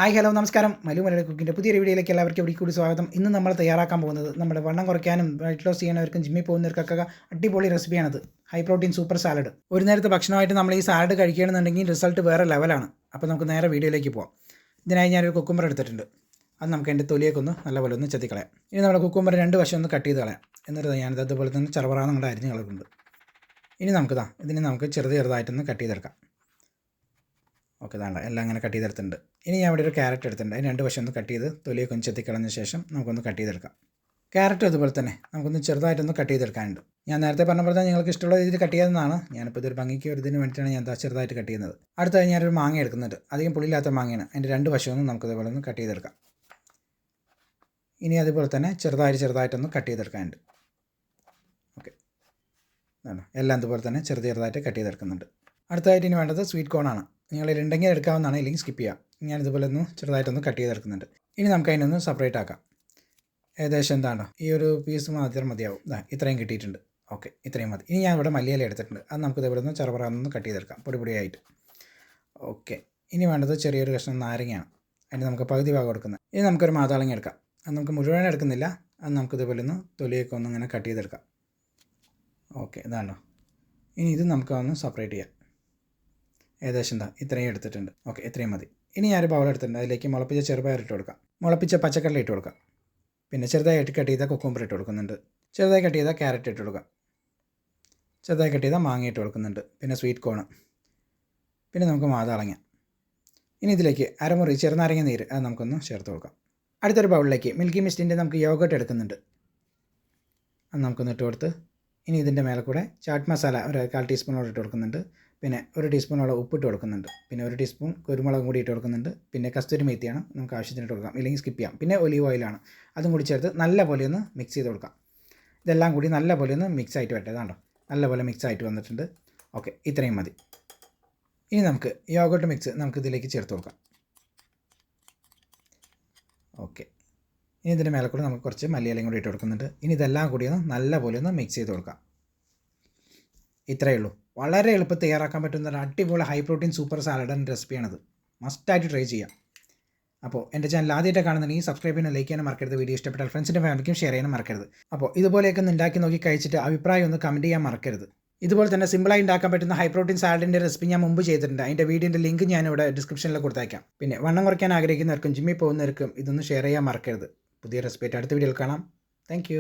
Hi hello നമസ്കാരം. മലയാളി കുക്കിൻ്റെ പുതിയൊരു വീഡിയോയിലേക്ക് എല്ലാവർക്കും ഇവിടെ കൂടി സ്വാഗതം. ഇന്ന് നമ്മൾ തയ്യാറാക്കാൻ പോകുന്നത് നമ്മുടെ വണ്ണം കുറയ്ക്കാനും വെയിറ്റ് ലോസ് ചെയ്യാനവർക്കും ജിമ്മിൽ പോകുന്നവർക്കൊക്കെ അടിപൊളി റെസിപ്പിയാണത്. High protein super salad. ഒരു നേരത്തെ ഭക്ഷണമായിട്ട് നമ്മൾ ഈ സാലഡ് കഴിക്കുകയാണെന്നുണ്ടെങ്കിൽ റിസൾട്ട് വേറെ ലെവലാണ്. അപ്പോൾ നമുക്ക് നേരെ വീഡിയോയിലേക്ക് പോകാം. ഇതിനായി ഞാനൊരു കുക്കുംബർ എടുത്തിട്ടുണ്ട്. അത് നമുക്ക് അതിൻ്റെ തൊലിയൊക്കെ ഒന്ന് നല്ലപോലെ ഒന്ന് ചെത്തിക്കളയാം. ഇനി നമ്മുടെ കുക്കുംബർ രണ്ട് വശം ഒന്ന് കട്ട് ചെയ്ത് കളയാം. എന്നിട്ട് ഞാനിത് അതുപോലെ തന്നെ ചെറുപറാന്ന് നമ്മുടെ അരിഞ്ഞ് കളക്കുന്നുണ്ട്. ഇനി ഇതിനെ നമുക്ക് ചെറുതായിട്ടൊന്ന് കട്ട് ചെയ്തെടുക്കാം. ഓക്കെ, വേണ്ട എല്ലാം അങ്ങനെ കട്ട് ചെയ്തെടുത്തിട്ടുണ്ട്. ഇനി ഞാൻ ഇവിടെ ഒരു ക്യാരറ്റ് എടുത്തിട്ടുണ്ട്. അതിന് രണ്ട് വശം ഒന്ന് കട്ട് ചെയ്ത് തൊലിയൊക്കെ ഒന്ന് ചെത്തിക്കളഞ്ഞ ശേഷം നമുക്കൊന്ന് കട്ട് ചെയ്തെടുക്കാം. ക്യാരറ്റ് അതുപോലെ തന്നെ നമുക്കൊന്ന് ചെറുതായിട്ടൊന്ന് കട്ട് ചെയ്തെടുക്കാനുണ്ട്. ഞാൻ നേരത്തെ പറഞ്ഞ പോലെ നിങ്ങൾക്ക് ഇഷ്ടമുള്ള രീതിയിൽ കട്ട് ചെയ്യുന്നതാണ്. ഞാനിപ്പോൾ ഇതൊരു ഭംഗിക്ക് ഒരു ഇതിന് വേണ്ടിയിട്ടാണ് ഞാൻ ചെറുതായിട്ട് കട്ട് ചെയ്യുന്നത്. അടുത്തായി ഞാനൊരു മാങ്ങ എടുക്കുന്നുണ്ട്. അധികം പുളിയില്ലാത്ത മാങ്ങയാണ്. അതിൻ്റെ രണ്ട് വശമൊന്നും നമുക്ക് ഇതുപോലെ ഒന്ന് കട്ട് ചെയ്തെടുക്കാം. ഇനി അതുപോലെ തന്നെ ചെറുതായിട്ടൊന്ന് കട്ട് ചെയ്തെടുക്കാനുണ്ട്. ഓക്കെ, എല്ലാം അതുപോലെ തന്നെ ചെറുതായിട്ട് കട്ട് ചെയ്തെടുക്കുന്നുണ്ട്. അടുത്തായിട്ട് ഇനി വേണ്ടത് സ്വീറ്റ് കോണാണ്. നിങ്ങളിലുണ്ടെങ്കിൽ എടുക്കാവുന്നതാണ്, ഇല്ലെങ്കിൽ സ്കിപ്പ് ചെയ്യാം. ഞാനിതുപോലെ ഒന്ന് ചെറുതായിട്ടൊന്ന് കട്ട് ചെയ്തെടുക്കുന്നുണ്ട്. ഇനി നമുക്ക് അതിനൊന്ന് സെപ്പറേറ്റ് ആക്കാം. ഏകദേശം എന്താണോ ഈ ഒരു പീസ് മാത്രം മതിയാവും. ഇത്രയും കിട്ടിയിട്ടുണ്ട്. ഓക്കെ, ഇത്രയും മതി. ഇനി ഞാൻ ഇവിടെ മല്ലിയില എടുത്തിട്ടുണ്ട്. അത് നമുക്ക് ഇതേപോലെ ഒന്ന് ചെറുപറാന്ന് കട്ട് ചെയ്തെടുക്കാം, പൊടിയായിട്ട്. ഓക്കെ, ഇനി വേണ്ടത് ചെറിയൊരു കഷ്ണം നാരങ്ങയാണ്. അതിന് നമുക്ക് പകുതി ഭാഗം കൊടുക്കുന്നത്. ഇനി നമുക്കൊരു മാതാളങ്ങ എടുക്കാം. അത് നമുക്ക് മുഴുവൻ എടുക്കുന്നില്ല. അത് നമുക്ക് ഇതേപോലെ ഒന്ന് തൊലിയൊക്കെ ഒന്ന് ഇങ്ങനെ കട്ട് ചെയ്തെടുക്കാം. ഓക്കെ, ഇതാണോ. ഇനി ഇത് നമുക്ക് ഒന്ന് സെപ്പറേറ്റ് ചെയ്യാം. ഏകദേശം ഇത്രയും എടുത്തിട്ടുണ്ട്. ഓക്കെ, ഇത്രയും മതി. ഇനി ഞാനൊരു ബൗൾ എടുത്തിട്ടുണ്ട്. അതിലേക്ക് മുളപ്പിച്ച ചെറുപയർ ഇട്ട് കൊടുക്കാം, മുളപ്പിച്ച പച്ചക്കടല ഇട്ട് കൊടുക്കാം, പിന്നെ ചെറുതായിട്ട് കട്ട് ചെയ്ത കുക്കുംബർ ഇട്ട് കൊടുക്കുന്നുണ്ട്, ചെറുതായി കട്ട് ചെയ്ത ക്യാരറ്റ് ഇട്ട് കൊടുക്കാം, ചെറുതായി കട്ട് ചെയ്ത മാങ്ങ ഇട്ട് കൊടുക്കുന്നുണ്ട്, പിന്നെ സ്വീറ്റ് കോൺ, പിന്നെ നമുക്ക് മാതാളങ്ങ. ഇനി ഇതിലേക്ക് അരമുറി ചെറുനാരങ്ങ നീര് അത് നമുക്കൊന്ന് ചേർത്ത് കൊടുക്കാം. അടുത്തൊരു ബൗളിലേക്ക് മിൽക്കി മിസ്റ്റിൻ്റെ നമുക്ക് യോഗട്ട് എടുക്കുന്നുണ്ട്. അത് നമുക്കൊന്ന് ഇട്ട് കൊടുത്ത് ഇനി ഇതിൻ്റെ മേലെ കൂടെ ചാട്ട് മസാല ഒരു 1/4 ടീസ്പൂണോട് ഇട്ട് കൊടുക്കുന്നുണ്ട്, പിന്നെ 1 ടീസ്പൂണോളം ഉപ്പിട്ട് കൊടുക്കുന്നുണ്ട്, പിന്നെ 1 ടീസ്പൂൺ കുരുമുളകും കൂടി ഇട്ട് കൊടുക്കുന്നുണ്ട്, പിന്നെ കസ്തൂരി മേത്തിയാണ് നമുക്ക് ആവശ്യത്തിന് ഇട്ട് കൊടുക്കാം, ഇല്ലെങ്കിൽ സ്കിപ്പ് ചെയ്യാം. പിന്നെ ഒലീവ് ഓയിലാണ്, അതും കൂടി ചേർത്ത് നല്ലപോലെ ഒന്ന് മിക്സ് ചെയ്ത് കൊടുക്കാം. ഇതെല്ലാം കൂടി നല്ലപോലെ ഒന്ന് മിക്സ് ആയിട്ട് വരട്ടെ. അതാണ്ടോ നല്ലപോലെ മിക്സ് ആയിട്ട് വന്നിട്ടുണ്ട്. ഓക്കെ, ഇത്രയും മതി. ഇനി നമുക്ക് യോഗട്ട് മിക്സ് നമുക്ക് ഇതിലേക്ക് ചേർത്ത് കൊടുക്കാം. ഓക്കെ, ഇനി ഇതിൻ്റെ മേലെ കൂടി നമുക്ക് കുറച്ച് മല്ലിയിലയും കൂടി ഇട്ട് കൊടുക്കുന്നുണ്ട്. ഇനി ഇതെല്ലാം കൂടി ഒന്ന് നല്ലപോലെ ഒന്ന് മിക്സ് ചെയ്ത് കൊടുക്കാം. ഇത്രയേ ഉള്ളൂ. വളരെ എളുപ്പത്തിൽ തയ്യാറാക്കാൻ പറ്റുന്ന ഒരു അടിപൊളി high protein super salad and റെസിപ്പിയാണത്. മസ്റ്റായിട്ട് ട്രൈ ചെയ്യാം. അപ്പോൾ എൻ്റെ ചാനൽ ആദ്യമായിട്ട് കാണുന്നുണ്ടെങ്കിൽ സബ്സ്ക്രൈബ് ചെയ്യാനും ലൈക്ക് ചെയ്യാനും മറക്കരുത്. വീഡിയോ ഇഷ്ടപ്പെട്ടാൽ ഫ്രണ്ട്സിൻ്റെ ഫാമിലിക്കും ഷെയർ ചെയ്യാനും മറക്കരുത്. അപ്പോൾ ഇതുപോലെയൊക്കെ ഒന്ന് ഉണ്ടാക്കി നോക്കി കഴിച്ചിട്ട് അഭിപ്രായം ഒന്ന് കമൻറ്റ് ചെയ്യാൻ മറക്കരുത്. ഇതുപോലെ തന്നെ സിമ്പിളായി ഉണ്ടാക്കാൻ പറ്റുന്ന ഹൈ പ്രോട്ടീൻ സാലഡിൻ്റെ റെസിപ്പി ഞാൻ മുമ്പ് ചെയ്തിട്ടുണ്ട്. അതിൻ്റെ വീഡിയോൻ്റെ ലിങ്ക് ഞാനിവിടെ ഡിസ്ക്രിപ്ഷനിൽ കൊടുത്തേക്കാം. പിന്നെ വണ്ണം കുറയ്ക്കാൻ ആഗ്രഹിക്കുന്നവർക്കും ജിമ്മിൽ പോകുന്നവർക്കും ഇതൊന്ന് ഷെയർ ചെയ്യാൻ മറക്കരുത്. പുതിയ റെസിപ്പി ആയിട്ട് അടുത്ത വീഡിയോയിൽ കാണാം. താങ്ക്